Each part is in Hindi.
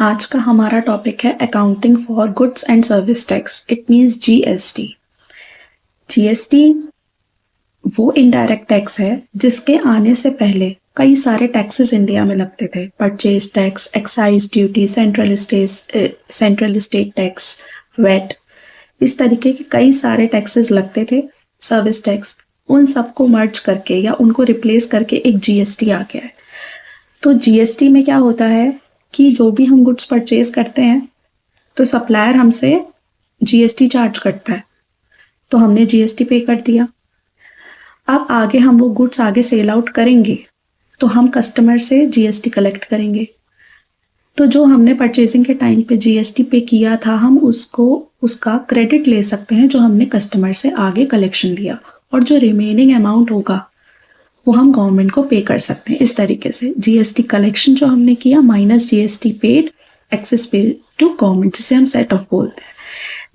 आज का हमारा टॉपिक है accounting for goods and service tax. It means GST. GST वो इनडायरेक्ट टैक्स है जिसके आने से पहले कई सारे टैक्सेस इंडिया में लगते थे। Purchase tax, excise duty, central state tax, VAT, इस तरीके के कई सारे टैक्सेस लगते थे। सर्विस टैक्स, उन सबको मर्ज करके या उनको रिप्लेस करके एक जीएसटी आ गया है। तो जीएसटी में क्या होता है कि जो भी हम गुड्स परचेज करते हैं तो सप्लायर हमसे जीएसटी चार्ज करता है, तो हमने जीएसटी पे कर दिया। अब आगे हम वो गुड्स आगे सेल आउट करेंगे तो हम कस्टमर से जीएसटी कलेक्ट करेंगे। तो जो हमने परचेजिंग के टाइम पे जीएसटी पे किया था, हम उसका क्रेडिट ले सकते हैं जो हमने कस्टमर से आगे कलेक्शन लिया, और जो रिमेनिंग अमाउंट होगा वो हम गवर्नमेंट को पे कर सकते हैं। इस तरीके से जीएसटी कलेक्शन जो हमने किया minus GST paid, excess paid to government, जिसे हम सेट ऑफ बोलते हैं।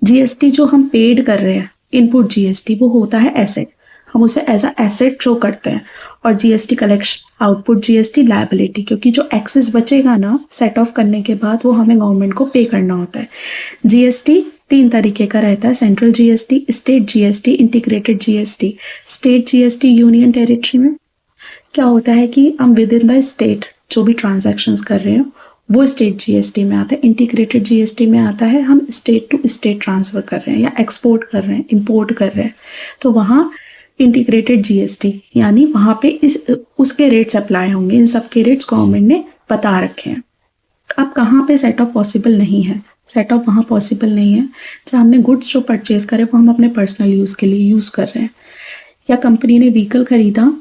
जीएसटी जो हम पेड कर रहे हैं, इनपुट जीएसटी, वो होता है एसेट, हम उसे एज अ एसेट शो करते हैं। और GST collection, output GST liability, क्योंकि जो एक्सेस बचेगा ना सेट ऑफ करने के बाद वो हमें गवर्नमेंट को पे करना होता है। जीएसटी 3 तरीके का रहता है, central GST, state GST, integrated GST. State GST union territory में क्या होता है कि हम विद इन द स्टेट जो भी ट्रांजैक्शंस कर रहे हैं वो स्टेट जीएसटी में आता है। इंटीग्रेटेड जीएसटी में आता है हम स्टेट टू स्टेट ट्रांसफ़र कर रहे हैं या एक्सपोर्ट कर रहे हैं, इंपोर्ट कर रहे हैं, तो वहाँ इंटीग्रेटेड जीएसटी, यानी वहाँ पे उसके रेट्स अप्लाई होंगे। इन सब के रेट्स गवर्नमेंट ने बता रखे हैं। अब कहाँ पे सेट ऑफ पॉसिबल नहीं है? सेट ऑफ वहाँ पॉसिबल नहीं है जहाँ हमने गुड्स जो परचेज करे वो हम अपने पर्सनल यूज़ के लिए यूज़ कर रहे हैं, या कंपनी ने व्हीकल खरीदा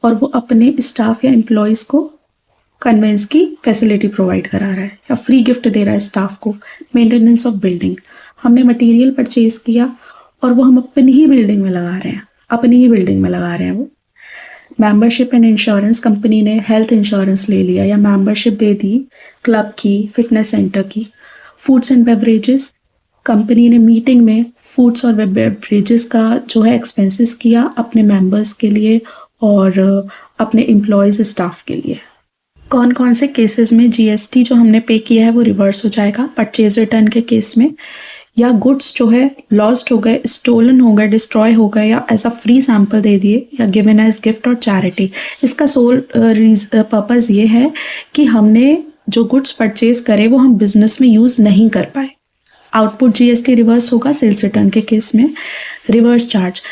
और वो अपने स्टाफ या एम्प्लॉयज़ को कन्वेंस की फैसिलिटी प्रोवाइड करा रहा है, या फ्री गिफ्ट दे रहा है स्टाफ को। मेंटेनेंस ऑफ बिल्डिंग, हमने मटेरियल परचेज किया और वो हम अपनी ही बिल्डिंग में लगा रहे हैं, वो। मेंबरशिप एंड इंश्योरेंस, कंपनी ने हेल्थ इंश्योरेंस ले लिया या मेंबरशिप दे दी क्लब की, फिटनेस सेंटर की। फूड्स एंड बेवरेजेस, कंपनी ने मीटिंग में फूड्स और बेवरेजेस का जो है एक्सपेंसेस किया अपने मेंबर्स के लिए और अपने एम्प्लॉयज़ स्टाफ के लिए। कौन कौन से केसेस में जीएसटी जो हमने पे किया है वो रिवर्स हो जाएगा? परचेज रिटर्न के केस में, या गुड्स जो है लॉस्ट हो गए, स्टोलन हो गए, डिस्ट्रॉय हो गए, या एज अ फ्री सैंपल दे दिए, या गिवन एज गिफ्ट और चैरिटी। इसका सोल पर्पज़ ये है कि हमने जो गुड्स परचेज करे वो हम बिजनेस में यूज़ नहीं कर पाए। आउटपुट जीएसटी रिवर्स होगा सेल्स रिटर्न के केस में। Reverse charge